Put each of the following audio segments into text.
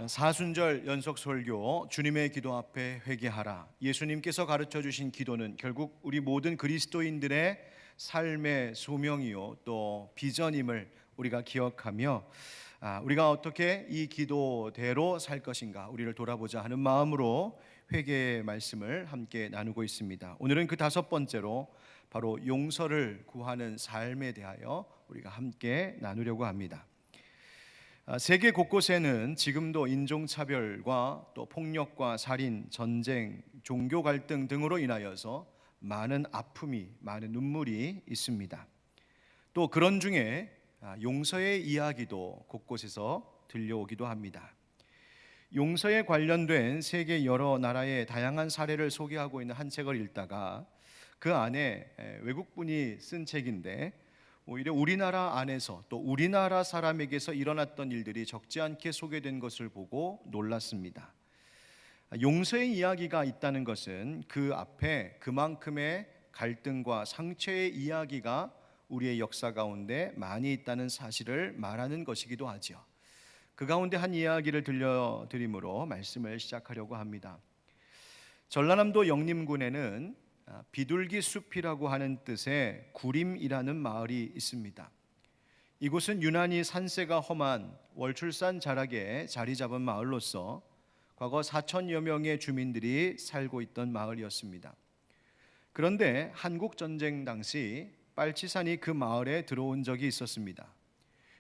사순절 연속 설교 주님의 기도 앞에 회개하라. 예수님께서 가르쳐 주신 기도는 결국 우리 모든 그리스도인들의 삶의 소명이요 또 비전임을 우리가 기억하며 우리가 어떻게 이 기도대로 살 것인가 우리를 돌아보자 하는 마음으로 회개의 말씀을 함께 나누고 있습니다. 오늘은 그 다섯 번째로 바로 용서를 구하는 삶에 대하여 우리가 함께 나누려고 합니다. 세계 곳곳에는 지금도 인종차별과 또 폭력과 살인, 전쟁, 종교 갈등 등으로 인하여서 많은 아픔이, 많은 눈물이 있습니다. 또 그런 중에 용서의 이야기도 곳곳에서 들려오기도 합니다. 용서에 관련된 세계 여러 나라의 다양한 사례를 소개하고 있는 한 책을 읽다가 그 안에 외국분이 쓴 책인데 오히려 우리나라 안에서 또 우리나라 사람에게서 일어났던 일들이 적지 않게 소개된 것을 보고 놀랐습니다. 용서의 이야기가 있다는 것은 그 앞에 그만큼의 갈등과 상처의 이야기가 우리의 역사 가운데 많이 있다는 사실을 말하는 것이기도 하죠. 그 가운데 한 이야기를 들려드림으로 말씀을 시작하려고 합니다. 전라남도 영림군에는 비둘기 숲이라고 하는 뜻의 구림이라는 마을이 있습니다. 이곳은 유난히 산세가 험한 월출산 자락에 자리 잡은 마을로서 과거 4천여 명의 주민들이 살고 있던 마을이었습니다. 그런데 한국전쟁 당시 빨치산이 그 마을에 들어온 적이 있었습니다.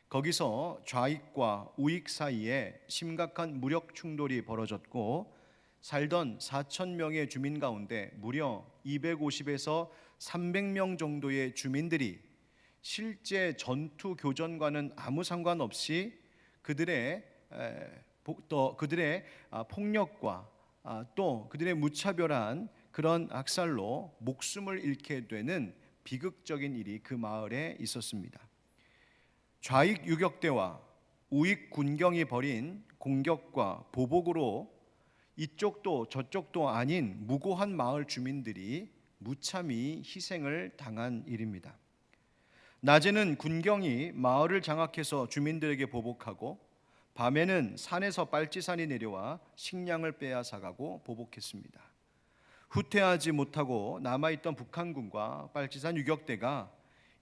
거기서 좌익과 우익 사이에 심각한 무력 충돌이 벌어졌고 살던 4천 명의 주민 가운데 무려 250에서 300명 정도의 주민들이 실제 전투 교전과는 아무 상관없이 그들의 폭력과 또 그들의 무차별한 그런 학살로 목숨을 잃게 되는 비극적인 일이 그 마을에 있었습니다. 좌익 유격대와 우익 군경이 벌인 공격과 보복으로 이쪽도 저쪽도 아닌 무고한 마을 주민들이 무참히 희생을 당한 일입니다. 낮에는 군경이 마을을 장악해서 주민들에게 보복하고 밤에는 산에서 빨치산이 내려와 식량을 빼앗아가고 보복했습니다. 후퇴하지 못하고 남아있던 북한군과 빨치산 유격대가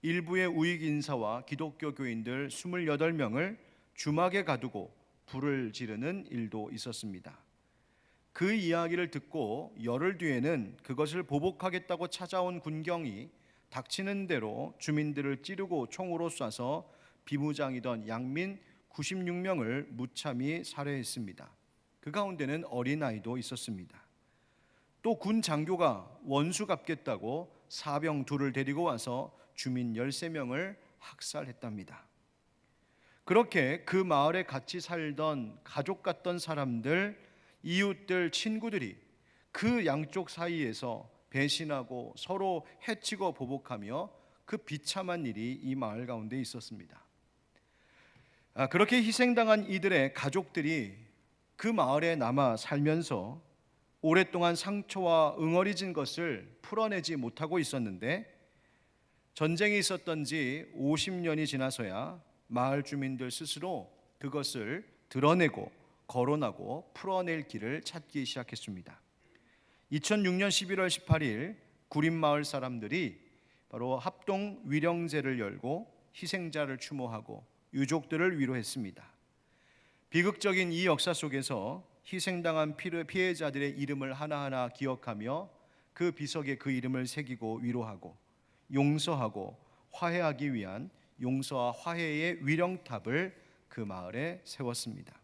일부의 우익 인사와 기독교 교인들 28명을 주막에 가두고 불을 지르는 일도 있었습니다. 그 이야기를 듣고 열흘 뒤에는 그것을 보복하겠다고 찾아온 군경이 닥치는 대로 주민들을 찌르고 총으로 쏴서 비무장이던 양민 96명을 무참히 살해했습니다. 그 가운데는 어린아이도 있었습니다. 또 군 장교가 원수 갚겠다고 사병 둘을 데리고 와서 주민 13명을 학살했답니다. 그렇게 그 마을에 같이 살던 가족 같던 사람들, 이웃들, 친구들이 그 양쪽 사이에서 배신하고 서로 해치고 보복하며 그 비참한 일이 이 마을 가운데 있었습니다. 그렇게 희생당한 이들의 가족들이 그 마을에 남아 살면서 오랫동안 상처와 응어리진 것을 풀어내지 못하고 있었는데 전쟁이 있었던 지 50년이 지나서야 마을 주민들 스스로 그것을 드러내고 거론하고 풀어낼 길을 찾기 시작했습니다. 2006년 11월 18일 구림마을 사람들이 바로 합동 위령제를 열고 희생자를 추모하고 유족들을 위로했습니다. 비극적인 이 역사 속에서 희생당한 피해자들의 이름을 하나하나 기억하며 그 비석에 그 이름을 새기고 위로하고 용서하고 화해하기 위한 용서와 화해의 위령탑을 그 마을에 세웠습니다.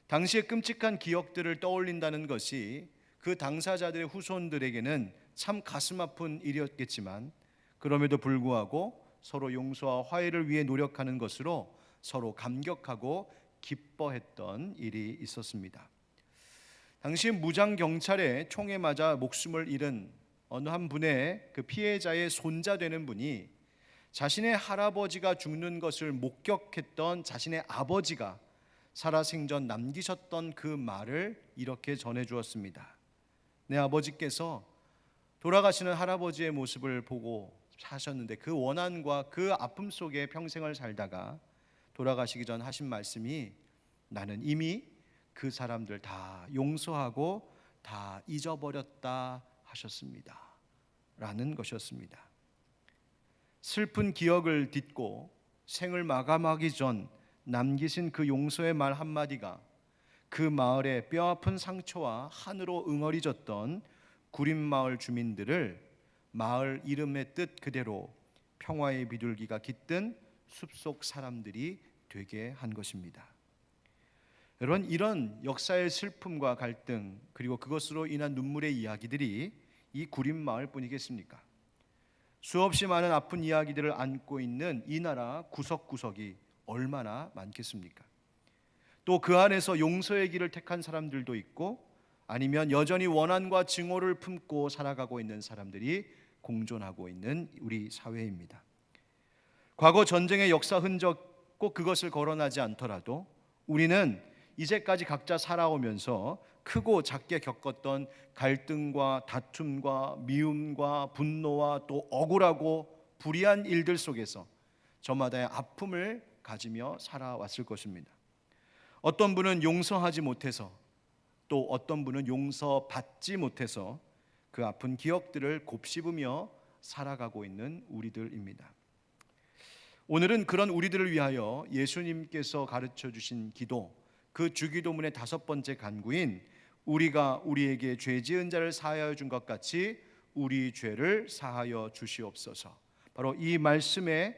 당시의 끔찍한 기억들을 떠올린다는 것이 그 당사자들의 후손들에게는 참 가슴 아픈 일이었겠지만 그럼에도 불구하고 서로 용서와 화해를 위해 노력하는 것으로 서로 감격하고 기뻐했던 일이 있었습니다. 당시 무장 경찰의 총에 맞아 목숨을 잃은 어느 한 분의 그 피해자의 손자 되는 분이 자신의 할아버지가 죽는 것을 목격했던 자신의 아버지가 살아생전 남기셨던 그 말을 이렇게 전해주었습니다. 내 아버지께서 돌아가시는 할아버지의 모습을 보고 사셨는데 그 원한과 그 아픔 속에 평생을 살다가 돌아가시기 전 하신 말씀이 나는 이미 그 사람들 다 용서하고 다 잊어버렸다 하셨습니다 라는 것이었습니다. 슬픈 기억을 딛고 생을 마감하기 전 남기신 그 용서의 말 한마디가 그 마을의 뼈아픈 상처와 한으로 응어리졌던 구림마을 주민들을 마을 이름의 뜻 그대로 평화의 비둘기가 깃든 숲속 사람들이 되게 한 것입니다. 여러분, 이런 역사의 슬픔과 갈등 그리고 그것으로 인한 눈물의 이야기들이 이 구림마을 뿐이겠습니까? 수없이 많은 아픈 이야기들을 안고 있는 이 나라 구석구석이 얼마나 많겠습니까? 또 그 안에서 용서의 길을 택한 사람들도 있고 아니면 여전히 원한과 증오를 품고 살아가고 있는 사람들이 공존하고 있는 우리 사회입니다. 과거 전쟁의 역사 흔적 꼭 그것을 거론하지 않더라도 우리는 이제까지 각자 살아오면서 크고 작게 겪었던 갈등과 다툼과 미움과 분노와 또 억울하고 불의한 일들 속에서 저마다의 아픔을 가지며 살아왔을 것입니다. 어떤 분은 용서하지 못해서 또 어떤 분은 용서받지 못해서 그 아픈 기억들을 곱씹으며 살아가고 있는 우리들입니다. 오늘은 그런 우리들을 위하여 예수님께서 가르쳐 주신 기도, 그 주기도문의 5번째 간구인 우리가 우리에게 죄 지은 자를 사하여 준 것 같이 우리 죄를 사하여 주시옵소서. 바로 이 말씀의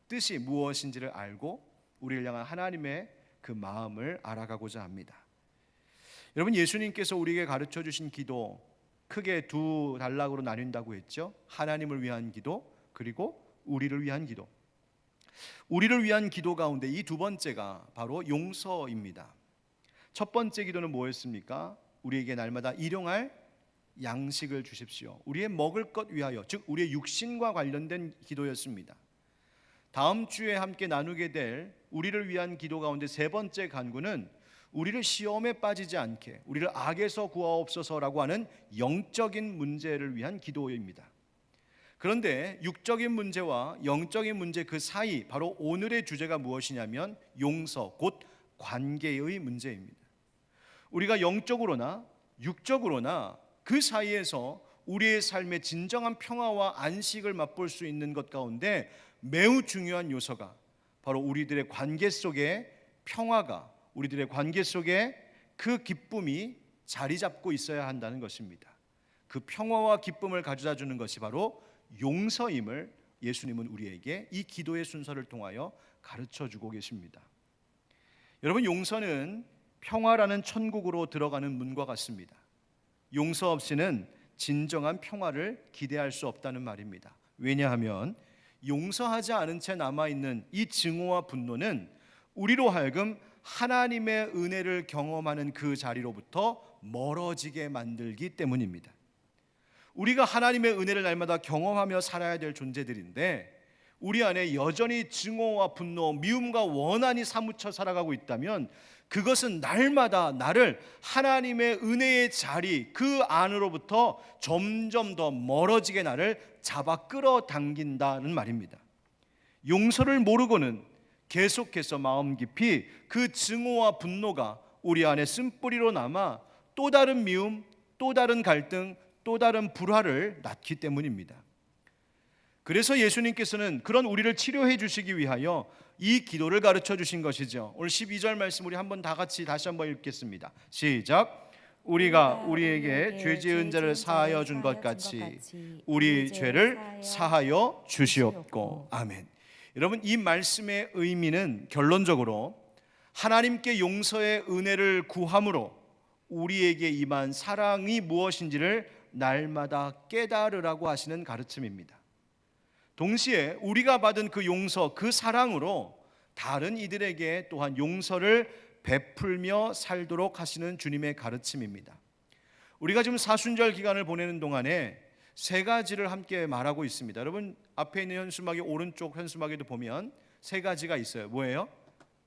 뜻이 무엇인지를 알고 우리를 향한 하나님의 그 마음을 알아가고자 합니다. 여러분, 예수님께서 우리에게 가르쳐 주신 기도 크게 두 단락으로 나뉜다고 했죠. 하나님을 위한 기도 그리고 우리를 위한 기도. 우리를 위한 기도 가운데 이 두 번째가 바로 용서입니다. 첫 번째 기도는 뭐였습니까? 우리에게 날마다 일용할 양식을 주십시오. 우리의 먹을 것 위하여, 즉 우리의 육신과 관련된 기도였습니다. 다음 주에 함께 나누게 될 우리를 위한 기도 가운데 세 번째 간구는 우리를 시험에 빠지지 않게 우리를 악에서 구하옵소서라고 하는 영적인 문제를 위한 기도입니다. 그런데 육적인 문제와 영적인 문제 그 사이, 바로 오늘의 주제가 무엇이냐면 용서, 곧 관계의 문제입니다. 우리가 영적으로나 육적으로나 그 사이에서 우리의 삶의 진정한 평화와 안식을 맛볼 수 있는 것 가운데 매우 중요한 요소가 바로 우리들의 관계 속에 평화가, 우리들의 관계 속에 그 기쁨이 자리 잡고 있어야 한다는 것입니다. 그 평화와 기쁨을 가져다 주는 것이 바로 용서임을 예수님은 우리에게 이 기도의 순서를 통하여 가르쳐 주고 계십니다. 여러분, 용서는 평화라는 천국으로 들어가는 문과 같습니다. 용서 없이는 진정한 평화를 기대할 수 없다는 말입니다. 왜냐하면 용서하지 않은 채 남아있는 이 증오와 분노는 우리로 하여금 하나님의 은혜를 경험하는 그 자리로부터 멀어지게 만들기 때문입니다. 우리가 하나님의 은혜를 날마다 경험하며 살아야 될 존재들인데 우리 안에 여전히 증오와 분노, 미움과 원한이 사무쳐 살아가고 있다면 그것은 날마다 나를 하나님의 은혜의 자리 그 안으로부터 점점 더 멀어지게 나를 잡아 끌어당긴다는 말입니다. 용서를 모르고는 계속해서 마음 깊이 그 증오와 분노가 우리 안에 쓴뿌리로 남아 또 다른 미움, 또 다른 갈등, 또 다른 불화를 낳기 때문입니다. 그래서 예수님께서는 그런 우리를 치료해 주시기 위하여 이 기도를 가르쳐 주신 것이죠. 오늘 12절 말씀 우리 한번 다 같이 다시 한번 읽겠습니다. 시작. 우리가 우리에게 죄 지은 자를 사하여 준 것 같이 우리 죄를 사하여 주시옵고. 아멘. 여러분, 이 말씀의 의미는 결론적으로 하나님께 용서의 은혜를 구함으로 우리에게 임한 사랑이 무엇인지를 날마다 깨달으라고 하시는 가르침입니다. 동시에 우리가 받은 그 용서, 그 사랑으로 다른 이들에게 또한 용서를 베풀며 살도록 하시는 주님의 가르침입니다. 우리가 지금 사순절 기간을 보내는 동안에 세 가지를 함께 말하고 있습니다. 여러분, 앞에 있는 현수막의 오른쪽 현수막에도 보면 세 가지가 있어요. 뭐예요?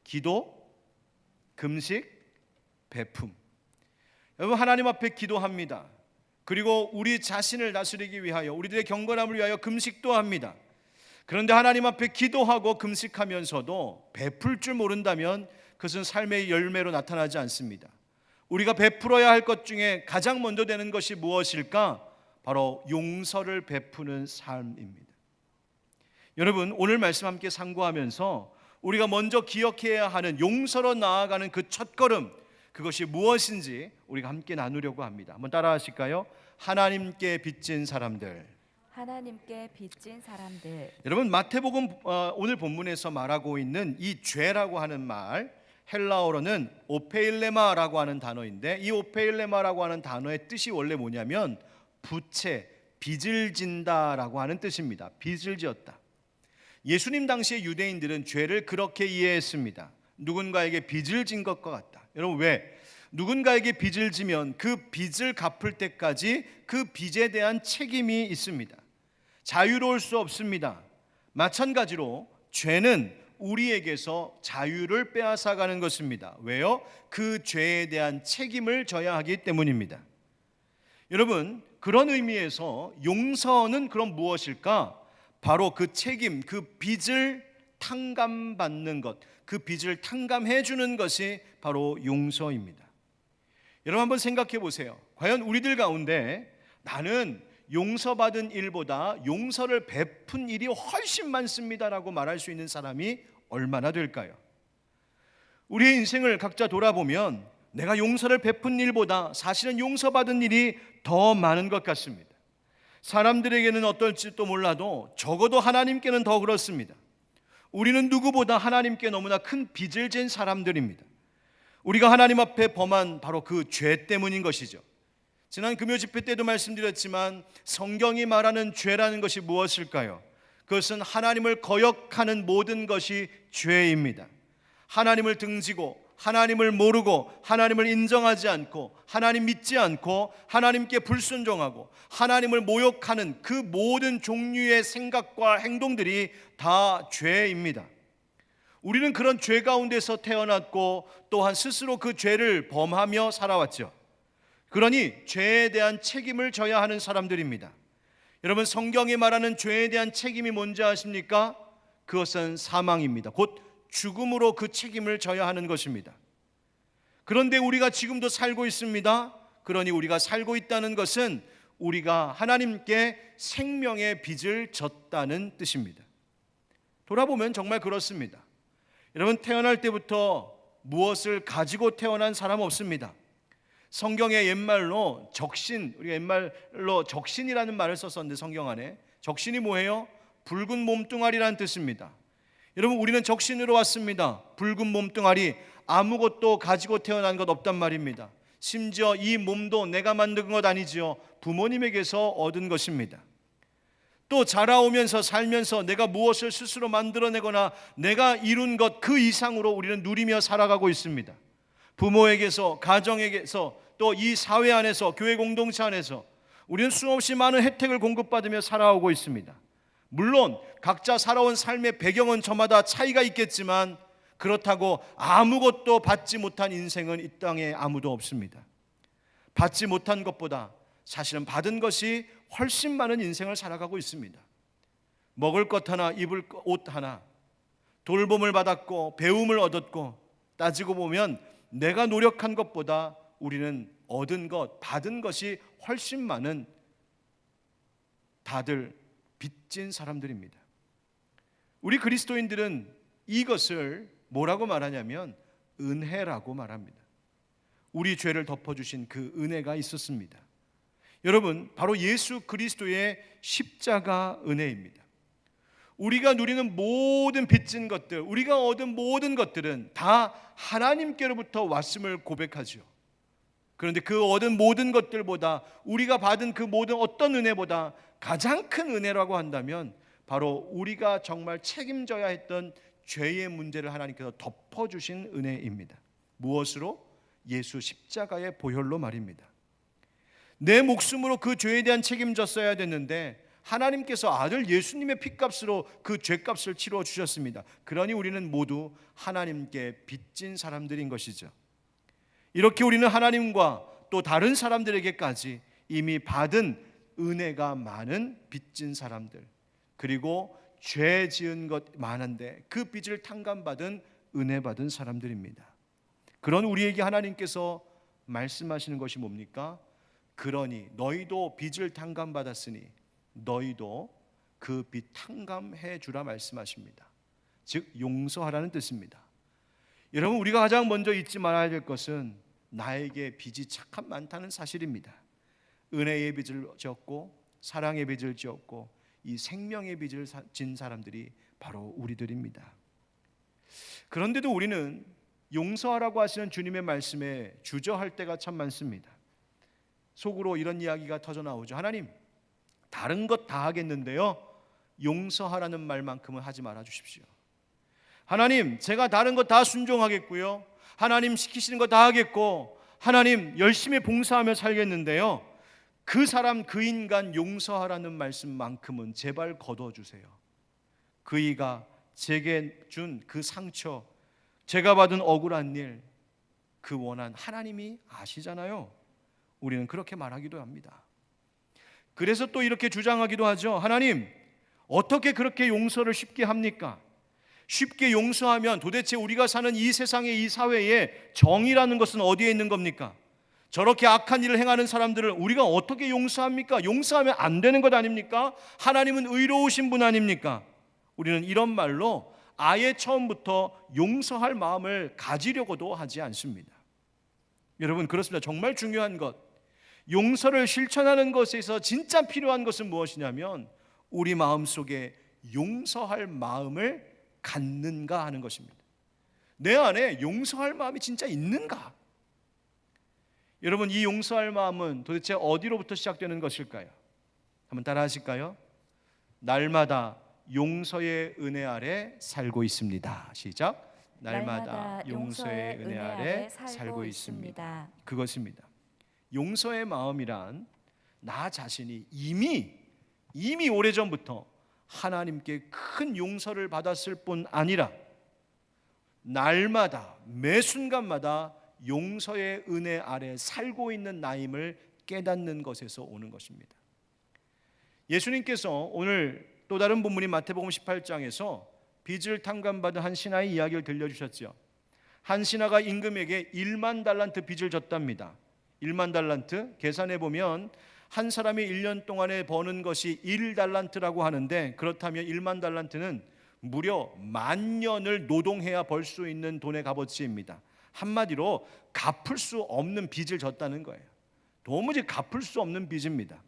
기도, 금식, 베품. 여러분, 하나님 앞에 기도합니다. 그리고 우리 자신을 다스리기 위하여, 우리들의 경건함을 위하여 금식도 합니다. 그런데 하나님 앞에 기도하고 금식하면서도 베풀 줄 모른다면 그것은 삶의 열매로 나타나지 않습니다. 우리가 베풀어야 할 것 중에 가장 먼저 되는 것이 무엇일까? 바로 용서를 베푸는 삶입니다. 여러분, 오늘 말씀 함께 상고하면서 우리가 먼저 기억해야 하는 용서로 나아가는 그 첫걸음, 그것이 무엇인지 우리가 함께 나누려고 합니다. 한번 따라 하실까요? 하나님께 빚진 사람들. 하나님께 빚진 사람들. 여러분, 마태복음 오늘 본문에서 말하고 있는 이 죄라고 하는 말, 헬라어로는 오페일레마라고 하는 단어인데, 이 오페일레마라고 하는 단어의 뜻이 원래 뭐냐면 부채, 빚을 진다라고 하는 뜻입니다. 빚을 지었다. 예수님 당시의 유대인들은 죄를 그렇게 이해했습니다. 누군가에게 빚을 진 것과 같다. 여러분, 왜? 누군가에게 빚을 지면 그 빚을 갚을 때까지 그 빚에 대한 책임이 있습니다. 자유로울 수 없습니다. 마찬가지로 죄는 우리에게서 자유를 빼앗아가는 것입니다. 왜요? 그 죄에 대한 책임을 져야 하기 때문입니다. 여러분, 그런 의미에서 용서는 그럼 무엇일까? 바로 그 책임, 그 빚을 탕감받는 것, 그 빚을 탕감해 주는 것이 바로 용서입니다. 여러분, 한번 생각해 보세요. 과연 우리들 가운데 나는 용서받은 일보다 용서를 베푼 일이 훨씬 많습니다라고 말할 수 있는 사람이 얼마나 될까요? 우리의 인생을 각자 돌아보면 내가 용서를 베푼 일보다 사실은 용서받은 일이 더 많은 것 같습니다. 사람들에게는 어떨지도 몰라도 적어도 하나님께는 더 그렇습니다. 우리는 누구보다 하나님께 너무나 큰 빚을 진 사람들입니다. 우리가 하나님 앞에 범한 바로 그 죄 때문인 것이죠. 지난 금요 집회 때도 말씀드렸지만 성경이 말하는 죄라는 것이 무엇일까요? 그것은 하나님을 거역하는 모든 것이 죄입니다. 하나님을 등지고 하나님을 모르고 하나님을 인정하지 않고 하나님 믿지 않고 하나님께 불순종하고 하나님을 모욕하는 그 모든 종류의 생각과 행동들이 다 죄입니다. 우리는 그런 죄 가운데서 태어났고 또한 스스로 그 죄를 범하며 살아왔죠. 그러니 죄에 대한 책임을 져야 하는 사람들입니다. 여러분, 성경이 말하는 죄에 대한 책임이 뭔지 아십니까? 그것은 사망입니다. 곧 죽음으로 그 책임을 져야 하는 것입니다. 그런데 우리가 지금도 살고 있습니다. 그러니 우리가 살고 있다는 것은 우리가 하나님께 생명의 빚을 졌다는 뜻입니다. 돌아보면 정말 그렇습니다. 여러분, 태어날 때부터 무엇을 가지고 태어난 사람 없습니다. 성경의 옛말로 적신, 우리가 옛말로 적신이라는 말을 썼었는데 성경 안에 적신이 뭐예요? 붉은 몸뚱아리라는 뜻입니다. 여러분, 우리는 적신으로 왔습니다. 붉은 몸뚱아리, 아무것도 가지고 태어난 것 없단 말입니다. 심지어 이 몸도 내가 만든 것 아니지요. 부모님에게서 얻은 것입니다. 또 자라오면서 살면서 내가 무엇을 스스로 만들어내거나 내가 이룬 것 그 이상으로 우리는 누리며 살아가고 있습니다. 부모에게서, 가정에게서, 또 이 사회 안에서, 교회 공동체 안에서 우리는 수없이 많은 혜택을 공급받으며 살아오고 있습니다. 물론 각자 살아온 삶의 배경은 저마다 차이가 있겠지만 그렇다고 아무것도 받지 못한 인생은 이 땅에 아무도 없습니다. 받지 못한 것보다 사실은 받은 것이 훨씬 많은 인생을 살아가고 있습니다. 먹을 것 하나, 입을 옷 하나, 돌봄을 받았고 배움을 얻었고, 따지고 보면 내가 노력한 것보다 우리는 얻은 것, 받은 것이 훨씬 많은 다들 빚진 사람들입니다. 우리 그리스도인들은 이것을 뭐라고 말하냐면 은혜라고 말합니다. 우리 죄를 덮어주신 그 은혜가 있었습니다. 여러분, 바로 예수 그리스도의 십자가 은혜입니다. 우리가 누리는 모든 빚진 것들, 우리가 얻은 모든 것들은 다 하나님께로부터 왔음을 고백하죠. 그런데 그 얻은 모든 것들보다, 우리가 받은 그 모든 어떤 은혜보다 가장 큰 은혜라고 한다면 바로 우리가 정말 책임져야 했던 죄의 문제를 하나님께서 덮어주신 은혜입니다. 무엇으로? 예수 십자가의 보혈로 말입니다. 내 목숨으로 그 죄에 대한 책임졌어야 됐는데 하나님께서 아들 예수님의 피값으로 그 죄값을 치러 주셨습니다. 그러니 우리는 모두 하나님께 빚진 사람들인 것이죠. 이렇게 우리는 하나님과 또 다른 사람들에게까지 이미 받은 은혜가 많은 빚진 사람들, 그리고 죄 지은 것 많은데 그 빚을 탕감받은 은혜 받은 사람들입니다. 그런 우리에게 하나님께서 말씀하시는 것이 뭡니까? 그러니 너희도 빚을 탕감받았으니 너희도 그 빚 탕감해 주라 말씀하십니다. 즉 용서하라는 뜻입니다. 여러분, 우리가 가장 먼저 잊지 말아야 될 것은 나에게 빚이 참 많다는 사실입니다. 은혜의 빚을 졌고 사랑의 빚을 지었고 이 생명의 빚을 진 사람들이 바로 우리들입니다. 그런데도 우리는 용서하라고 하시는 주님의 말씀에 주저할 때가 참 많습니다. 속으로 이런 이야기가 터져 나오죠. 하나님, 다른 것 다 하겠는데요, 용서하라는 말만큼은 하지 말아 주십시오. 하나님, 제가 다른 것 다 순종하겠고요, 하나님 시키시는 거 다 하겠고, 하나님 열심히 봉사하며 살겠는데요, 그 사람 그 인간 용서하라는 말씀만큼은 제발 거둬주세요. 그이가 제게 준 그 상처, 제가 받은 억울한 일, 그 원한 하나님이 아시잖아요. 우리는 그렇게 말하기도 합니다. 그래서 또 이렇게 주장하기도 하죠. 하나님, 어떻게 그렇게 용서를 쉽게 합니까? 쉽게 용서하면 도대체 우리가 사는 이 세상에, 이 사회에 정의라는 것은 어디에 있는 겁니까? 저렇게 악한 일을 행하는 사람들을 우리가 어떻게 용서합니까? 용서하면 안 되는 것 아닙니까? 하나님은 의로우신 분 아닙니까? 우리는 이런 말로 아예 처음부터 용서할 마음을 가지려고도 하지 않습니다. 여러분, 그렇습니다. 정말 중요한 것, 용서를 실천하는 것에서 진짜 필요한 것은 무엇이냐면 우리 마음속에 용서할 마음을 갖는가 하는 것입니다. 내 안에 용서할 마음이 진짜 있는가? 여러분, 이 용서할 마음은 도대체 어디로부터 시작되는 것일까요? 한번 따라 하실까요? 날마다 용서의 은혜 아래 살고 있습니다. 시작. 날마다 용서의 은혜 아래 살고 있습니다. 그것입니다. 용서의 마음이란 나 자신이 이미 오래전부터 하나님께 큰 용서를 받았을 뿐 아니라 날마다 매 순간마다 용서의 은혜 아래 살고 있는 나임을 깨닫는 것에서 오는 것입니다. 예수님께서 오늘 또 다른 본문인 마태복음 18장에서 빚을 탕감받은 한 신하의 이야기를 들려주셨죠. 한 신하가 임금에게 1만 달란트 빚을 졌답니다. 1만 달란트 계산해 보면 한 사람이 1년 동안에 버는 것이 1달란트라고 하는데, 그렇다면 1만 달란트는 무려 10,000년을 노동해야 벌 수 있는 돈의 값어치입니다. 한마디로 갚을 수 없는 빚을 졌다는 거예요. 도무지 갚을 수 없는 빚입니다.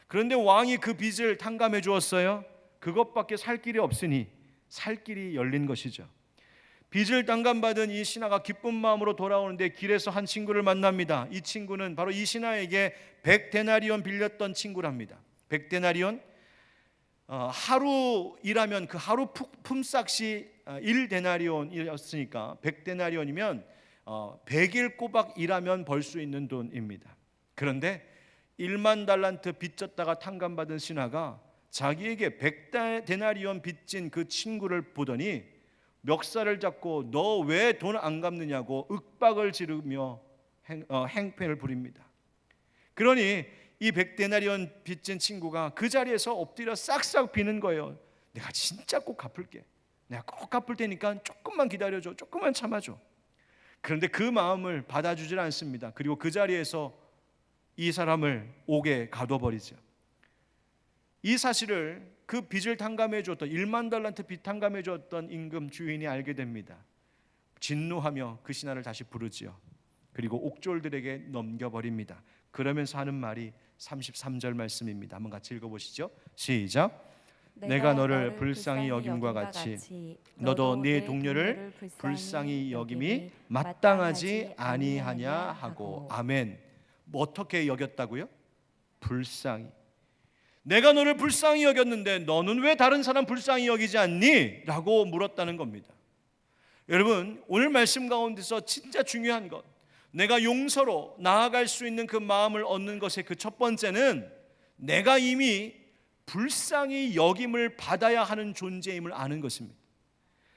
그런데 왕이 그 빚을 탕감해 주었어요. 그것밖에 살 길이 없으니 살 길이 열린 것이죠. 빚을 탕감받은 이 신하가 기쁜 마음으로 돌아오는데 길에서 한 친구를 만납니다. 이 친구는 바로 이 신하에게 100데나리온 빌렸던 친구랍니다. 100데나리온, 하루 일하면 그 하루 품삯이 1데나리온이었으니까 100데나리온이면 100일 꼬박 일하면 벌 수 있는 돈입니다. 그런데 1만 달란트 빚졌다가 탕감받은 신하가 자기에게 100데나리온 빚진 그 친구를 보더니 멱살을 잡고 너 왜 돈 안 갚느냐고 윽박을 지르며 행패를 부립니다. 그러니 이 100데나리온 빚진 친구가 그 자리에서 엎드려 싹싹 비는 거예요. 내가 진짜 꼭 갚을게. 내가 꼭 갚을 테니까 조금만 기다려줘. 조금만 참아줘. 그런데 그 마음을 받아주질 않습니다. 그리고 그 자리에서 이 사람을 옥에 가둬버리죠. 이 사실을 그 빚을 탕감해 줬던 1만 달란트 빚 탕감해 줬던 임금 주인이 알게 됩니다. 진노하며 그 신하를 다시 부르지요. 그리고 옥졸들에게 넘겨버립니다. 그러면서 하는 말이 33절 말씀입니다. 한번 같이 읽어보시죠. 시작. 내가 너를 불쌍히 여김과 같이 너도 네 동료를 불쌍히 여김이 마땅하지 아니하냐 하고. 아멘. 뭐 어떻게 여겼다고요? 불쌍히. 내가 너를 불쌍히 여겼는데 너는 왜 다른 사람 불쌍히 여기지 않니? 라고 물었다는 겁니다. 여러분, 오늘 말씀 가운데서 진짜 중요한 것, 내가 용서로 나아갈 수 있는 그 마음을 얻는 것의 그 첫 번째는 내가 이미 불쌍히 여김을 받아야 하는 존재임을 아는 것입니다.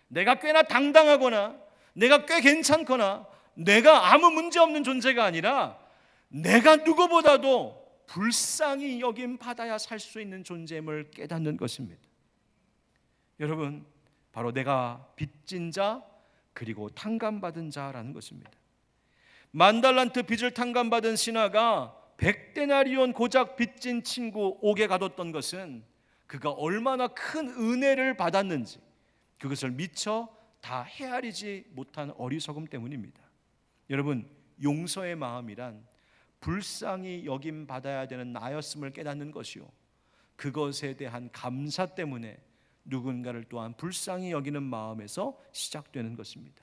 내가 꽤나 당당하거나 내가 꽤 괜찮거나 내가 아무 문제 없는 존재가 아니라 내가 누구보다도 불쌍히 여김 받아야 살 수 있는 존재임을 깨닫는 것입니다. 여러분, 바로 내가 빚진 자 그리고 탕감받은 자라는 것입니다. 만달란트 빚을 탕감받은 신하가 100데나리온 고작 빚진 친구 옥에 가뒀던 것은 그가 얼마나 큰 은혜를 받았는지 그것을 미처 다 헤아리지 못한 어리석음 때문입니다. 여러분, 용서의 마음이란 불쌍히 여김 받아야 되는 나였음을 깨닫는 것이요, 그것에 대한 감사 때문에 누군가를 또한 불쌍히 여기는 마음에서 시작되는 것입니다.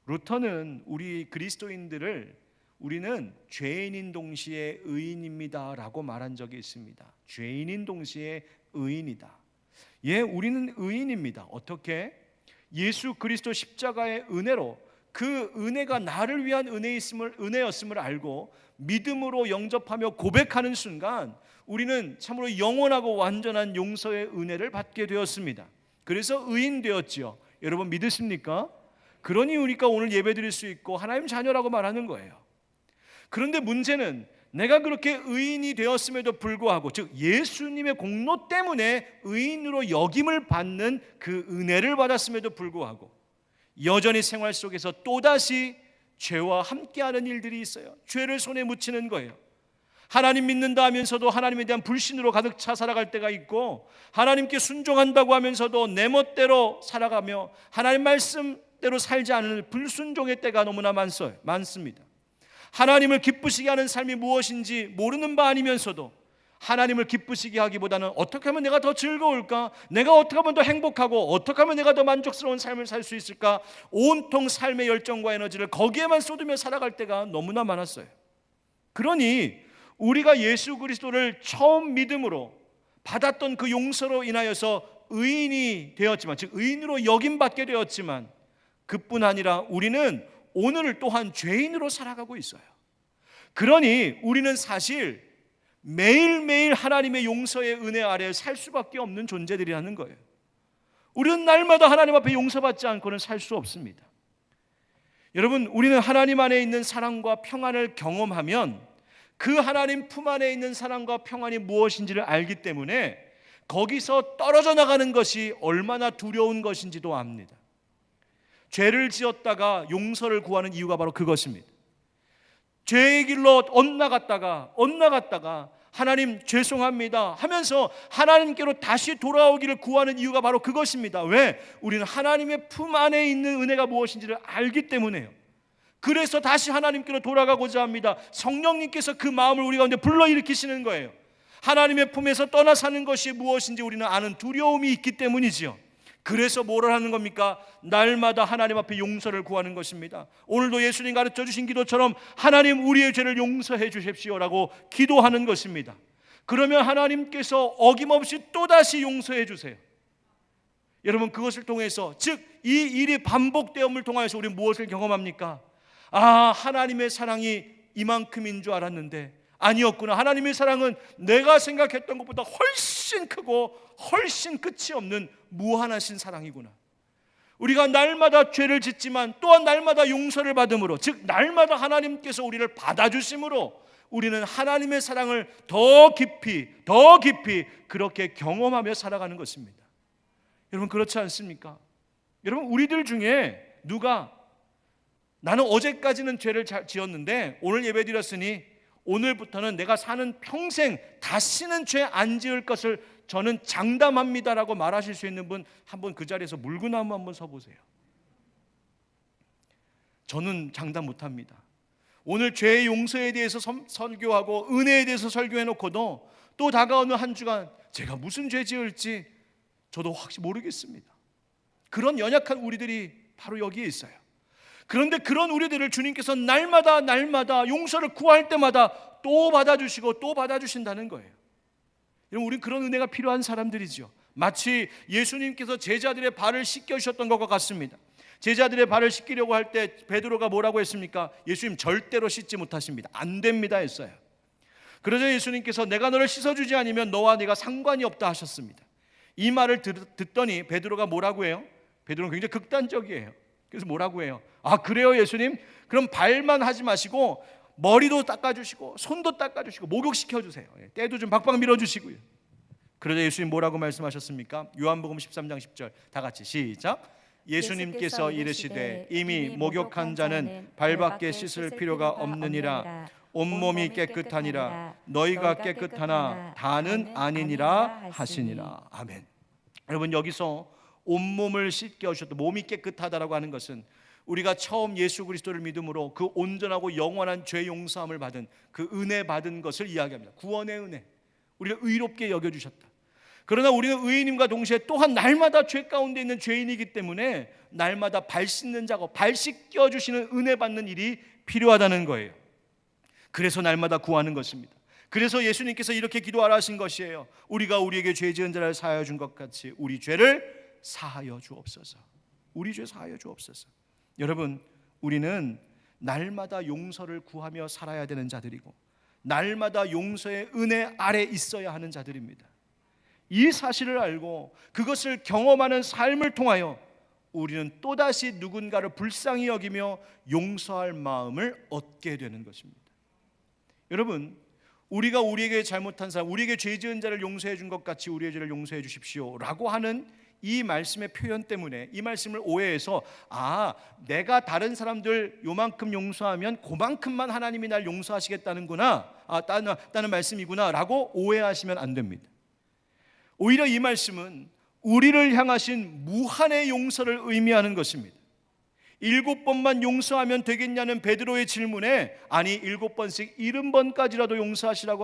루터는 우리 그리스도인들을 우리는 죄인인 동시에 의인입니다 라고 말한 적이 있습니다. 죄인인 동시에 의인이다. 예, 우리는 의인입니다. 어떻게? 예수 그리스도 십자가의 은혜로 그 은혜가 나를 위한 은혜였음을 알고 믿음으로 영접하며 고백하는 순간 우리는 참으로 영원하고 완전한 용서의 은혜를 받게 되었습니다. 그래서 의인 되었지요. 여러분 믿으십니까? 그러니 우리가 오늘 예배드릴 수 있고 하나님 자녀라고 말하는 거예요. 그런데 문제는 내가 그렇게 의인이 되었음에도 불구하고, 즉 예수님의 공로 때문에 의인으로 여김을 받는 그 은혜를 받았음에도 불구하고 여전히 생활 속에서 또다시 죄와 함께하는 일들이 있어요. 죄를 손에 묻히는 거예요. 하나님 믿는다 하면서도 하나님에 대한 불신으로 가득 차 살아갈 때가 있고, 하나님께 순종한다고 하면서도 내 멋대로 살아가며 하나님 말씀대로 살지 않는 불순종의 때가 너무나 많습니다. 하나님을 기쁘시게 하는 삶이 무엇인지 모르는 바 아니면서도 하나님을 기쁘시게 하기보다는 어떻게 하면 내가 더 즐거울까? 내가 어떻게 하면 더 행복하고 어떻게 하면 내가 더 만족스러운 삶을 살 수 있을까? 온통 삶의 열정과 에너지를 거기에만 쏟으며 살아갈 때가 너무나 많았어요. 그러니 우리가 예수 그리스도를 처음 믿음으로 받았던 그 용서로 인하여서 의인이 되었지만, 즉 의인으로 여김받게 되었지만, 그뿐 아니라 우리는 오늘 또한 죄인으로 살아가고 있어요. 그러니 우리는 사실 매일매일 하나님의 용서의 은혜 아래 살 수밖에 없는 존재들이라는 거예요. 우리는 날마다 하나님 앞에 용서받지 않고는 살 수 없습니다. 여러분, 우리는 하나님 안에 있는 사랑과 평안을 경험하면 그 하나님 품 안에 있는 사랑과 평안이 무엇인지를 알기 때문에 거기서 떨어져 나가는 것이 얼마나 두려운 것인지도 압니다. 죄를 지었다가 용서를 구하는 이유가 바로 그것입니다. 죄의 길로 엇나갔다가 하나님 죄송합니다 하면서 하나님께로 다시 돌아오기를 구하는 이유가 바로 그것입니다. 왜? 우리는 하나님의 품 안에 있는 은혜가 무엇인지를 알기 때문에요. 그래서 다시 하나님께로 돌아가고자 합니다. 성령님께서 그 마음을 우리 가운데 불러일으키시는 거예요. 하나님의 품에서 떠나 사는 것이 무엇인지 우리는 아는 두려움이 있기 때문이지요. 그래서 뭐를 하는 겁니까? 날마다 하나님 앞에 용서를 구하는 것입니다. 오늘도 예수님 가르쳐 주신 기도처럼 하나님 우리의 죄를 용서해 주십시오라고 기도하는 것입니다. 그러면 하나님께서 어김없이 또다시 용서해 주세요. 여러분, 그것을 통해서, 즉 이 일이 반복되음을 통해서 우리는 무엇을 경험합니까? 하나님의 사랑이 이만큼인 줄 알았는데 아니었구나. 하나님의 사랑은 내가 생각했던 것보다 훨씬 크고 훨씬 끝이 없는 무한하신 사랑이구나. 우리가 날마다 죄를 짓지만 또한 날마다 용서를 받음으로, 즉 날마다 하나님께서 우리를 받아주심으로 우리는 하나님의 사랑을 더 깊이 그렇게 경험하며 살아가는 것입니다. 여러분, 그렇지 않습니까? 여러분, 우리들 중에 누가 나는 어제까지는 죄를 지었는데 오늘 예배 드렸으니 오늘부터는 내가 사는 평생 다시는 죄 안 지을 것을 저는 장담합니다라고 말하실 수 있는 분 한번 그 자리에서 물구나무 한번 서보세요. 저는 장담 못합니다. 오늘 죄의 용서에 대해서 설교하고 은혜에 대해서 설교해놓고도 또 다가오는 한 주간 제가 무슨 죄 지을지 저도 확실히 모르겠습니다. 그런 연약한 우리들이 바로 여기에 있어요. 그런데 그런 우리들을 주님께서 날마다 용서를 구할 때마다 또 받아주시고 또 받아주신다는 거예요. 여러분, 우리는 그런 은혜가 필요한 사람들이죠. 마치 예수님께서 제자들의 발을 씻겨주셨던 것과 같습니다. 제자들의 발을 씻기려고 할 때 베드로가 뭐라고 했습니까? 예수님 절대로 씻지 못하십니다. 안 됩니다 했어요. 그러자 예수님께서 내가 너를 씻어주지 않으면 너와 네가 상관이 없다 하셨습니다. 이 말을 듣더니 베드로가 뭐라고 해요? 베드로는 굉장히 극단적이에요. 그래서 뭐라고 해요? 그래요 예수님? 그럼 발만 하지 마시고 머리도 닦아주시고 손도 닦아주시고 목욕시켜주세요. 때도 좀 박박 밀어주시고요. 그러자 예수님 뭐라고 말씀하셨습니까? 요한복음 13장 10절 다 같이 시작. 예수님께서 이르시되 이미 목욕한 자는 발밖에 씻을 필요가 없느니라. 온몸이 깨끗하니라. 너희가 깨끗하나 다는 아니니라 하시니라. 아멘. 여러분, 여기서 온몸을 씻게 하셨다, 몸이 깨끗하다라고 하는 것은 우리가 처음 예수 그리스도를 믿음으로 그 온전하고 영원한 죄 용서함을 받은 그 은혜 받은 것을 이야기합니다. 구원의 은혜, 우리를 의롭게 여겨주셨다. 그러나 우리는 의인임과 동시에 또한 날마다 죄 가운데 있는 죄인이기 때문에 날마다 발 씻는 작업, 발 씻겨주시는 은혜 받는 일이 필요하다는 거예요. 그래서 날마다 구하는 것입니다. 그래서 예수님께서 이렇게 기도하라 하신 것이에요. 우리가 우리에게 죄 지은 자를 사하여 준 것 같이 우리 죄를 사하여 주옵소서. 우리 죄 사하여 주옵소서. 여러분, 우리는 날마다 용서를 구하며 살아야 되는 자들이고 날마다 용서의 은혜 아래 있어야 하는 자들입니다. 이 사실을 알고 그것을 경험하는 삶을 통하여 우리는 또다시 누군가를 불쌍히 여기며 용서할 마음을 얻게 되는 것입니다. 여러분, 우리가 우리에게 잘못한 사람, 우리에게 죄 지은 자를 용서해 준 것 같이 우리의 죄를 용서해 주십시오 라고 하는 이 말씀의 표현 때문에 이 말씀을 오해해서 내가 다른 사람들 요만큼 용서하면 그만큼만 하나님이 날 용서하시겠다는구나, 따는 말씀이구나 라고 오해하시면 안 됩니다. 오히려 이 말씀은 우리를 향하신 무한의 용서를 의미하는 것입니다. 7번만 용서하면 되겠냐는 베드로의 질문에 아니 7번씩 70번까지라도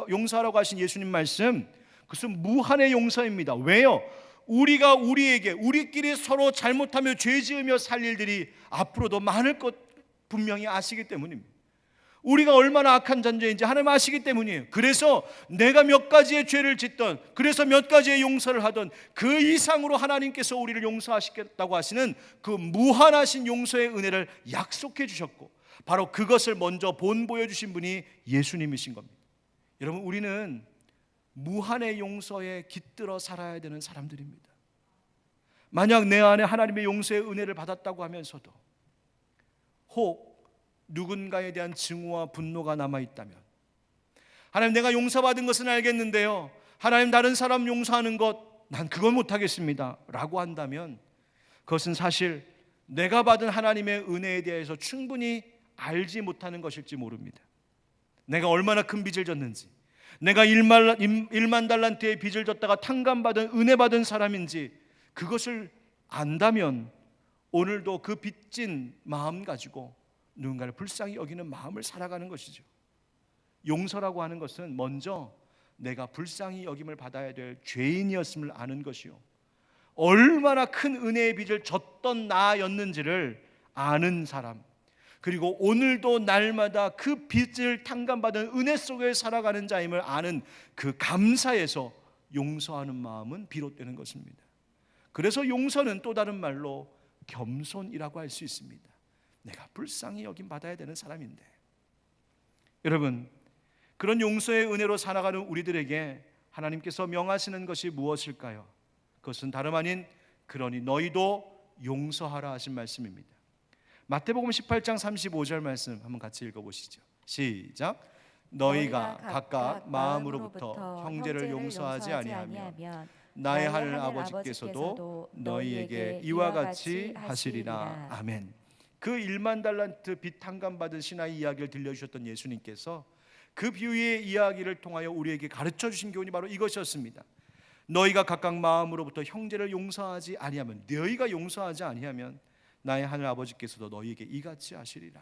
용서하라고 하신 예수님 말씀, 그것은 무한의 용서입니다. 왜요? 우리가 우리끼리 서로 잘못하며 죄 지으며 살 일들이 앞으로도 많을 것 분명히 아시기 때문입니다. 우리가 얼마나 악한 존재인지 하나님 아시기 때문이에요. 그래서 내가 몇 가지의 죄를 짓던, 그래서 몇 가지의 용서를 하던 그 이상으로 하나님께서 우리를 용서하시겠다고 하시는 그 무한하신 용서의 은혜를 약속해 주셨고 바로 그것을 먼저 본보여 주신 분이 예수님이신 겁니다. 여러분, 우리는 무한의 용서에 깃들어 살아야 되는 사람들입니다. 만약 내 안에 하나님의 용서의 은혜를 받았다고 하면서도 혹 누군가에 대한 증오와 분노가 남아있다면, 하나님 내가 용서받은 것은 알겠는데요, 하나님 다른 사람 용서하는 것 난 그건 못하겠습니다 라고 한다면 그것은 사실 내가 받은 하나님의 은혜에 대해서 충분히 알지 못하는 것일지 모릅니다. 내가 얼마나 큰 빚을 졌는지, 내가 1만 달란트의 빚을 졌다가 탕감받은 은혜 받은 사람인지 그것을 안다면 오늘도 그 빚진 마음 가지고 누군가를 불쌍히 여기는 마음을 살아가는 것이죠. 용서라고 하는 것은 먼저 내가 불쌍히 여김을 받아야 될 죄인이었음을 아는 것이요, 얼마나 큰 은혜의 빚을 졌던 나였는지를 아는 사람, 그리고 오늘도 날마다 그 빚을 탕감받은 은혜 속에 살아가는 자임을 아는 그 감사에서 용서하는 마음은 비롯되는 것입니다. 그래서 용서는 또 다른 말로 겸손이라고 할 수 있습니다. 내가 불쌍히 여김 받아야 되는 사람인데, 여러분, 그런 용서의 은혜로 살아가는 우리들에게 하나님께서 명하시는 것이 무엇일까요? 그것은 다름 아닌 그러니 너희도 용서하라 하신 말씀입니다. 마태복음 18장 35절 말씀 한번 같이 읽어보시죠. 시작. 너희가 각각 마음으로부터 형제를 용서하지 아니하면 나의 하늘 아버지께서도 너희에게 이와 같이 하시리라. 아멘. 그 1만 달란트 빚 탕감받은 신하의 이야기를 들려주셨던 예수님께서 그 비유의 이야기를 통하여 우리에게 가르쳐 주신 교훈이 바로 이것이었습니다. 너희가 각각 마음으로부터 형제를 용서하지 아니하면, 너희가 용서하지 아니하면 나의 하늘 아버지께서도 너희에게 이같이 하시리라.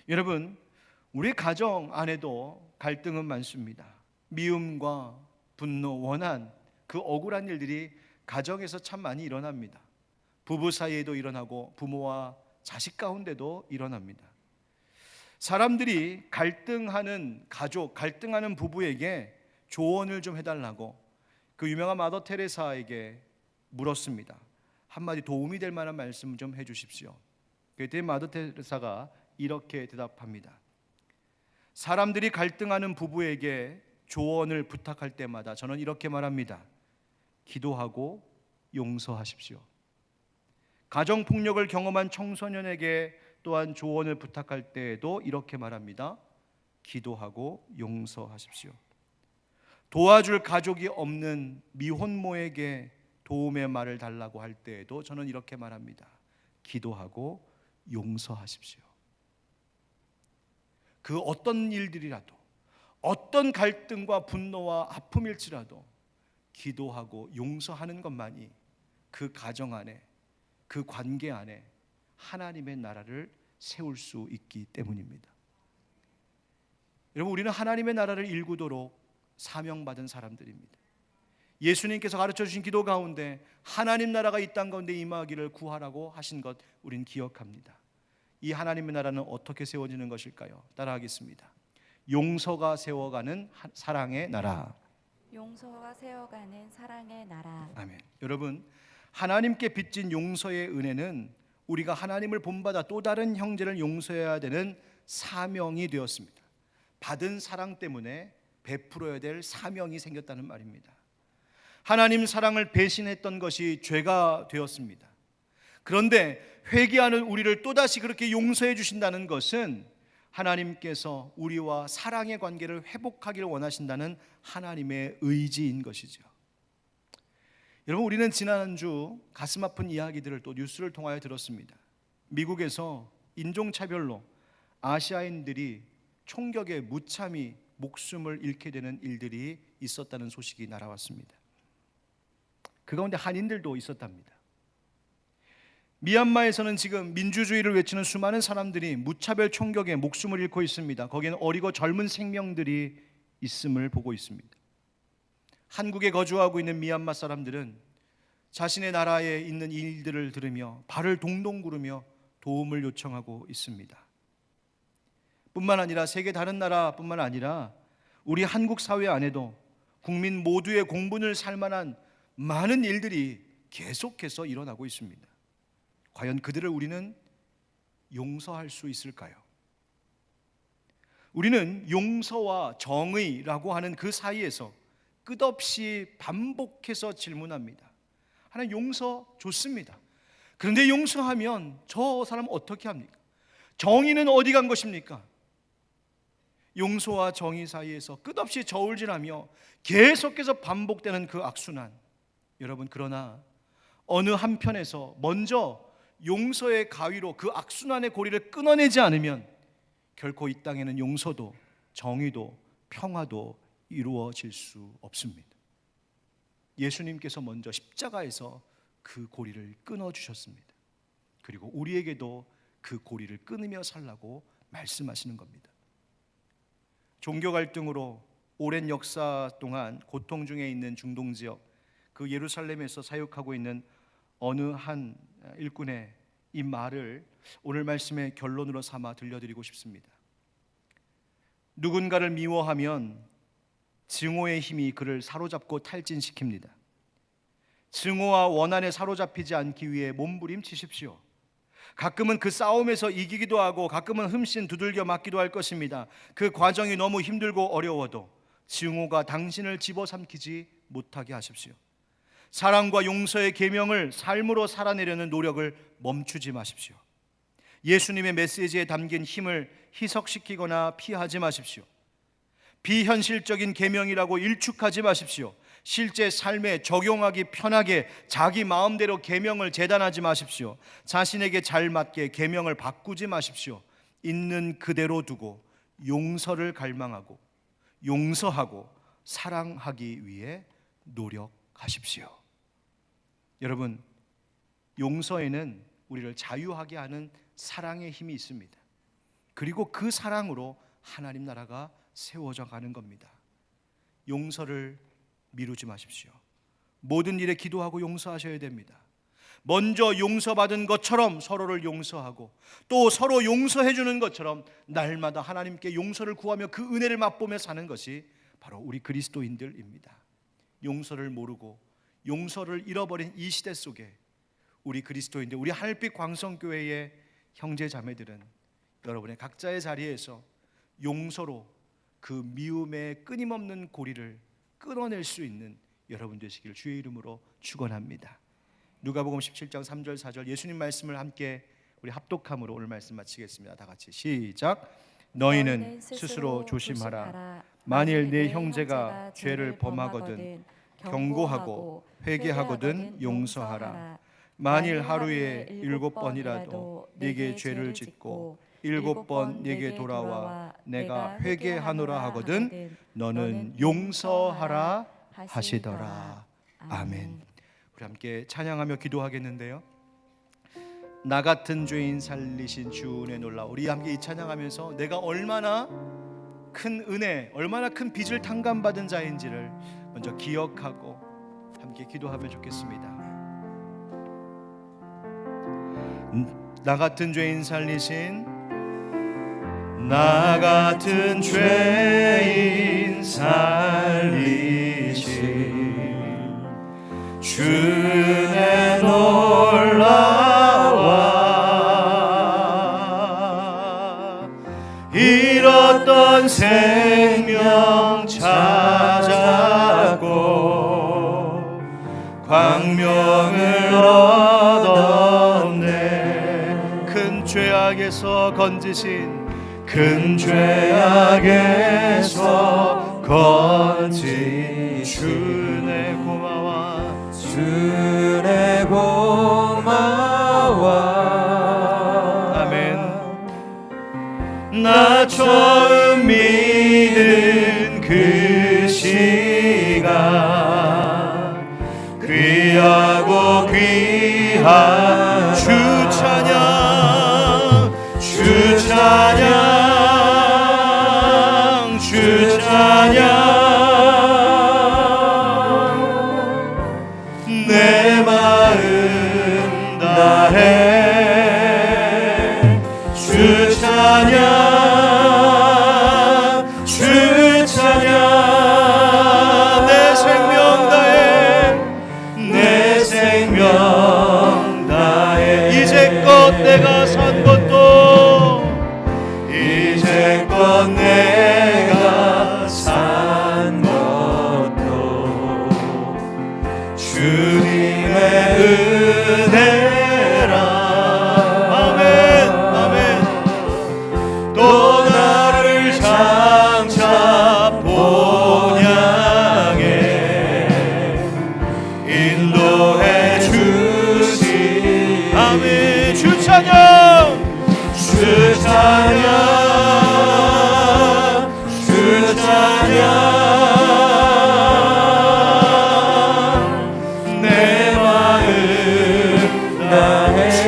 여러분, 우리 가정 안에도 갈등은 많습니다. 미움과 분노, 원한, 그 억울한 일들이 가정에서 참 많이 일어납니다. 부부 사이에도 일어나고 부모와 자식 가운데도 일어납니다. 사람들이 갈등하는 가족, 갈등하는 부부에게 조언을 좀 해달라고 그 유명한 마더 테레사에게 물었습니다. 한마디 도움이 될 만한 말씀 좀 해주십시오. 그때 마더 테레사가 이렇게 대답합니다. 사람들이 갈등하는 부부에게 조언을 부탁할 때마다 저는 이렇게 말합니다. 기도하고 용서하십시오. 가정폭력을 경험한 청소년에게 또한 조언을 부탁할 때에도 이렇게 말합니다. 기도하고 용서하십시오. 도와줄 가족이 없는 미혼모에게 도움의 말을 달라고 할 때에도 저는 이렇게 말합니다. 기도하고 용서하십시오. 그 어떤 일들이라도, 어떤 갈등과 분노와 아픔일지라도 기도하고 용서하는 것만이 그 가정 안에, 그 관계 안에 하나님의 나라를 세울 수 있기 때문입니다. 여러분, 우리는 하나님의 나라를 일구도록 사명받은 사람들입니다. 예수님께서 가르쳐 주신 기도 가운데 하나님 나라가 이 땅 가운데 임하기를 구하라고 하신 것 우린 기억합니다. 이 하나님의 나라는 어떻게 세워지는 것일까요? 따라하겠습니다. 용서가 세워가는 사랑의 나라. 용서가 세워가는 사랑의 나라. 아멘. 여러분, 하나님께 빚진 용서의 은혜는 우리가 하나님을 본받아 또 다른 형제를 용서해야 되는 사명이 되었습니다. 받은 사랑 때문에 베풀어야 될 사명이 생겼다는 말입니다. 하나님 사랑을 배신했던 것이 죄가 되었습니다. 그런데 회개하는 우리를 또다시 그렇게 용서해 주신다는 것은 하나님께서 우리와 사랑의 관계를 회복하기를 원하신다는 하나님의 의지인 것이죠. 여러분, 우리는 지난주 가슴 아픈 이야기들을 또 뉴스를 통하여 들었습니다. 미국에서 인종차별로 아시아인들이 총격에 무참히 목숨을 잃게 되는 일들이 있었다는 소식이 날아왔습니다. 그 가운데 한인들도 있었답니다. 미얀마에서는 지금 민주주의를 외치는 수많은 사람들이 무차별 총격에 목숨을 잃고 있습니다. 거기에는 어리고 젊은 생명들이 있음을 보고 있습니다. 한국에 거주하고 있는 미얀마 사람들은 자신의 나라에 있는 일들을 들으며 발을 동동 구르며 도움을 요청하고 있습니다. 뿐만 아니라 세계 다른 나라뿐만 아니라 우리 한국 사회 안에도 국민 모두의 공분을 살 만한 많은 일들이 계속해서 일어나고 있습니다. 과연 그들을 우리는 용서할 수 있을까요? 우리는 용서와 정의라고 하는 그 사이에서 끝없이 반복해서 질문합니다. 하나님, 용서 좋습니다. 그런데 용서하면 저 사람 어떻게 합니까? 정의는 어디 간 것입니까? 용서와 정의 사이에서 끝없이 저울질하며 계속해서 반복되는 그 악순환. 여러분, 그러나 어느 한편에서 먼저 용서의 가위로 그 악순환의 고리를 끊어내지 않으면 결코 이 땅에는 용서도 정의도 평화도 이루어질 수 없습니다. 예수님께서 먼저 십자가에서 그 고리를 끊어주셨습니다. 그리고 우리에게도 그 고리를 끊으며 살라고 말씀하시는 겁니다. 종교 갈등으로 오랜 역사 동안 고통 중에 있는 중동 지역, 그 예루살렘에서 사역하고 있는 어느 한 일꾼의 이 말을 오늘 말씀의 결론으로 삼아 들려드리고 싶습니다. 누군가를 미워하면 증오의 힘이 그를 사로잡고 탈진시킵니다. 증오와 원한에 사로잡히지 않기 위해 몸부림치십시오. 가끔은 그 싸움에서 이기기도 하고 가끔은 흠씬 두들겨 맞기도 할 것입니다. 그 과정이 너무 힘들고 어려워도 증오가 당신을 집어삼키지 못하게 하십시오. 사랑과 용서의 계명을 삶으로 살아내려는 노력을 멈추지 마십시오. 예수님의 메시지에 담긴 힘을 희석시키거나 피하지 마십시오. 비현실적인 계명이라고 일축하지 마십시오. 실제 삶에 적용하기 편하게 자기 마음대로 계명을 재단하지 마십시오. 자신에게 잘 맞게 계명을 바꾸지 마십시오. 있는 그대로 두고 용서를 갈망하고 용서하고 사랑하기 위해 노력하십시오. 여러분, 용서에는 우리를 자유하게 하는 사랑의 힘이 있습니다. 그리고 그 사랑으로 하나님 나라가 세워져 가는 겁니다. 용서를 미루지 마십시오. 모든 일에 기도하고 용서하셔야 됩니다. 먼저 용서받은 것처럼 서로를 용서하고 또 서로 용서해 주는 것처럼 날마다 하나님께 용서를 구하며 그 은혜를 맛보며 사는 것이 바로 우리 그리스도인들입니다. 용서를 모르고 용서를 잃어버린 이 시대 속에 우리 그리스도인들, 우리 하늘빛 광성교회의 형제 자매들은 여러분의 각자의 자리에서 용서로 그 미움의 끊임없는 고리를 끊어낼 수 있는 여러분 되시기를 주의 이름으로 축원합니다. 누가복음 17장 3절 4절 예수님 말씀을 함께 우리 합독함으로 오늘 말씀 마치겠습니다. 다 같이 시작. 너희는 스스로 조심하라. 만일 네 형제가 죄를 범하거든 경고하고 회개하거든 용서하라. 만일 하루에 7번이라도 네게 죄를 짓고 7번 네게 돌아와 내가 회개하노라 하거든 너는 용서하라 하시더라. 아멘. 우리 함께 찬양하며 기도하겠는데요. 나 같은 죄인 살리신 주 은혜 놀라. 우리 함께 이 찬양하면서 내가 얼마나 큰 은혜, 얼마나 큰 빚을 탕감받은 자인지를 먼저 기억하고 함께 기도하면 좋겠습니다. 나 같은 죄인 살리신, 나 같은 죄인 살리신 주 은혜 놀라와. 잃었던 생명 찾았고 광명을 얻었네. 큰 죄악에서 건지신, 큰 죄악에서 건지 주의 고마워, 주의 고마워. 아멘. 나 처음 믿은 그 시간 귀하고 귀한 주 찬양, 주 찬양, 주 찬양. 내 마음 다해 주 찬양, 주 찬양. 내 생명 다해, 내 생명 다해. 이제껏 내가 산 것도, 이제껏 내가 산 것도 주님의 은혜라. 아멘, 아멘. 또 나를 장차 본향에 인도해 주시. 아멘. 주 찬양, 주 찬양, 주 찬양. 내 마음 다해 주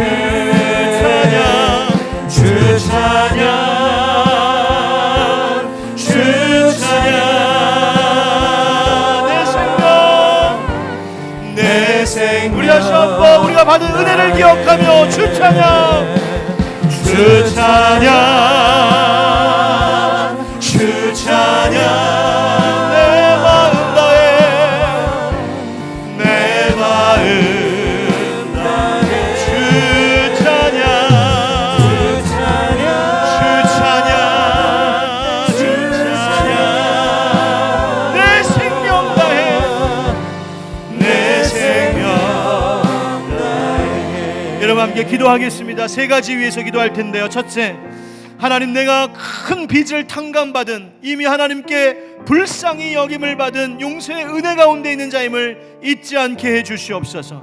찬양, 주 찬양. 내 생명. 우리 다시 한번 우리가 받은 은혜를 기억하며 주 찬양, 주 찬양, 주 찬양. 내 마음 다해, 내 마음 다해 주 찬양, 주 찬양, 주 찬양, 내 생명 다해, 내 생명 다해. 여러분 함께 기도하겠습니다. 세 가지 위해서 기도할 텐데요. 첫째, 하나님, 내가 큰 빚을 탕감받은, 이미 하나님께 불쌍히 여김을 받은 용서의 은혜 가운데 있는 자임을 잊지 않게 해주시옵소서.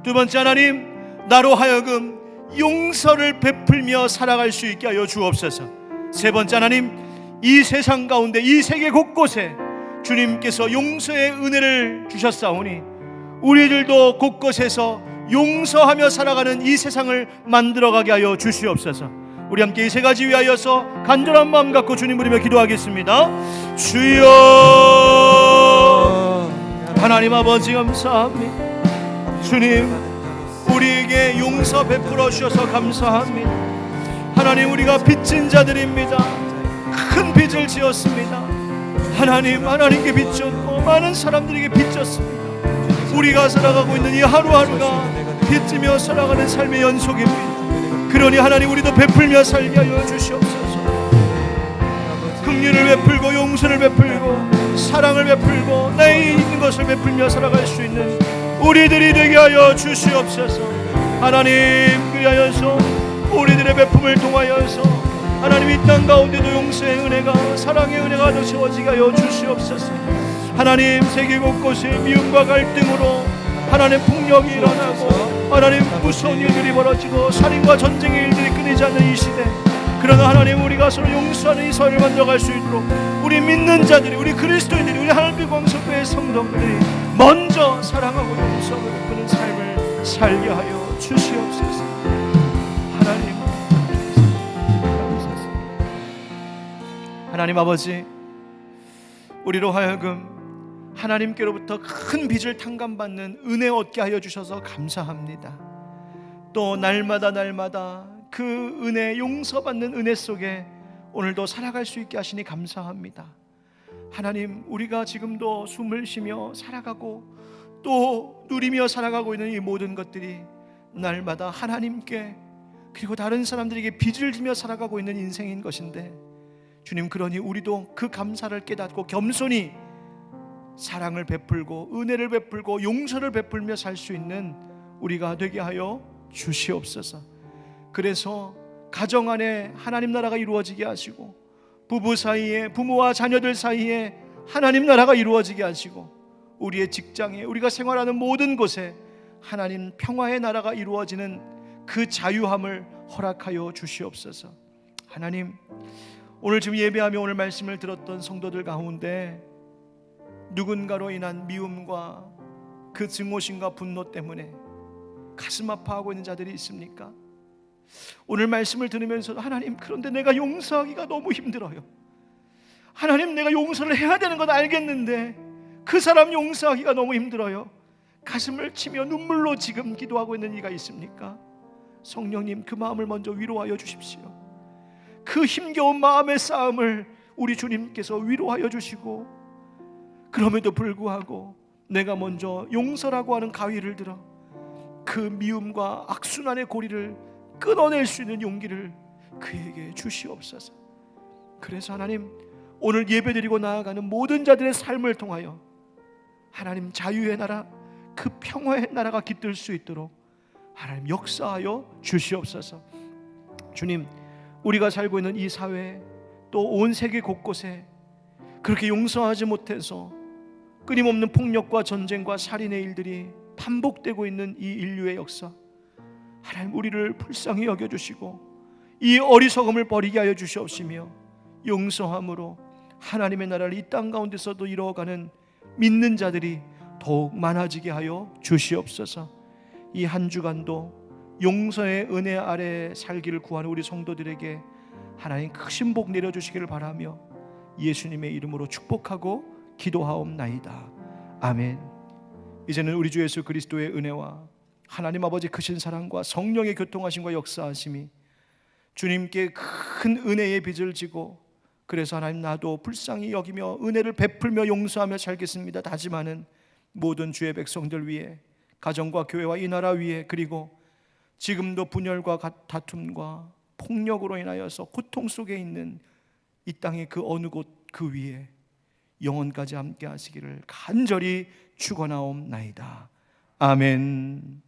두 번째, 하나님, 나로 하여금 용서를 베풀며 살아갈 수 있게 하여 주옵소서. 세 번째, 하나님, 이 세상 가운데, 이 세계 곳곳에 주님께서 용서의 은혜를 주셨사오니 우리들도 곳곳에서 용서하며 살아가는 이 세상을 만들어가게 하여 주시옵소서. 우리 함께 이 세 가지 위하여서 간절한 마음 갖고 주님 부르며 기도하겠습니다. 주여, 하나님 아버지 감사합니다. 주님, 우리에게 용서 베풀어 주셔서 감사합니다. 하나님, 우리가 빚진 자들입니다. 큰 빚을 지었습니다. 하나님, 하나님께 빚졌고 많은 사람들에게 빚졌습니다. 우리가 살아가고 있는 이 하루하루가 빚지며 살아가는 삶의 연속입니다. 그러니 하나님, 우리도 베풀며 살게 하여 주시옵소서. 긍휼을 베풀고 용서를 베풀고 사랑을 베풀고 나의 있는 것을 베풀며 살아갈 수 있는 우리들이 되게 하여 주시옵소서. 하나님, 그리하여서 우리들의 베품을 통하여서 하나님, 이 땅 가운데도 용서의 은혜가, 사랑의 은혜가 더 채워지게 하여 주시옵소서. 하나님 세계 곳곳에 미움과 갈등으로 하나님 폭력이 일어나고 하나님 무서운 일들이 벌어지고 살인과 전쟁의 일들이 끊이지 않는 이 시대, 그러나 하나님 우리가 서로 용서하는 이 사회를 만들어갈 수 있도록 우리 믿는 자들이, 우리 그리스도인들이, 우리 하나님의 광석교회 성도들이 먼저 사랑하고 용서하고 베푸는 삶을 살게 하여 주시옵소서. 하나님 감사합니다. 하나님 아버지, 우리로 하여금 하나님께로부터 큰 빚을 탕감받는 은혜 얻게 하여 주셔서 감사합니다. 또 날마다 그 은혜, 용서받는 은혜 속에 오늘도 살아갈 수 있게 하시니 감사합니다. 하나님, 우리가 지금도 숨을 쉬며 살아가고 또 누리며 살아가고 있는 이 모든 것들이 날마다 하나님께 그리고 다른 사람들에게 빚을 지며 살아가고 있는 인생인 것인데, 주님, 그러니 우리도 그 감사를 깨닫고 겸손히 사랑을 베풀고 은혜를 베풀고 용서를 베풀며 살 수 있는 우리가 되게 하여 주시옵소서. 그래서 가정 안에 하나님 나라가 이루어지게 하시고, 부부 사이에, 부모와 자녀들 사이에 하나님 나라가 이루어지게 하시고, 우리의 직장에, 우리가 생활하는 모든 곳에 하나님 평화의 나라가 이루어지는 그 자유함을 허락하여 주시옵소서. 하나님, 오늘 지금 예배하며 오늘 말씀을 들었던 성도들 가운데 누군가로 인한 미움과 그 증오심과 분노 때문에 가슴 아파하고 있는 자들이 있습니까? 오늘 말씀을 들으면서 하나님, 그런데 내가 용서하기가 너무 힘들어요. 하나님, 내가 용서를 해야 되는 건 알겠는데 그 사람 용서하기가 너무 힘들어요. 가슴을 치며 눈물로 지금 기도하고 있는 이가 있습니까? 성령님, 그 마음을 먼저 위로하여 주십시오. 그 힘겨운 마음의 싸움을 우리 주님께서 위로하여 주시고, 그럼에도 불구하고 내가 먼저 용서라고 하는 가위를 들어 그 미움과 악순환의 고리를 끊어낼 수 있는 용기를 그에게 주시옵소서. 그래서 하나님, 오늘 예배드리고 나아가는 모든 자들의 삶을 통하여 하나님 자유의 나라, 그 평화의 나라가 깃들 수 있도록 하나님 역사하여 주시옵소서. 주님, 우리가 살고 있는 이 사회, 또 온 세계 곳곳에 그렇게 용서하지 못해서 끊임없는 폭력과 전쟁과 살인의 일들이 반복되고 있는 이 인류의 역사, 하나님 우리를 불쌍히 여겨주시고 이 어리석음을 버리게 하여 주시옵시며, 용서함으로 하나님의 나라를 이 땅 가운데서도 이루어가는 믿는 자들이 더욱 많아지게 하여 주시옵소서. 이 한 주간도 용서의 은혜 아래 살기를 구하는 우리 성도들에게 하나님 크신 복 내려주시기를 바라며 예수님의 이름으로 축복하고 기도하옵나이다. 아멘. 이제는 우리 주 예수 그리스도의 은혜와 하나님 아버지 크신 사랑과 성령의 교통하심과 역사하심이, 주님께 큰 은혜의 빚을 지고 그래서 하나님, 나도 불쌍히 여기며 은혜를 베풀며 용서하며 살겠습니다 다짐하는 모든 주의 백성들 위해, 가정과 교회와 이 나라 위에, 그리고 지금도 분열과 다툼과 폭력으로 인하여서 고통 속에 있는 이 땅의 그 어느 곳 그 위에 영원까지 함께 하시기를 간절히 축원하옵나이다. 아멘.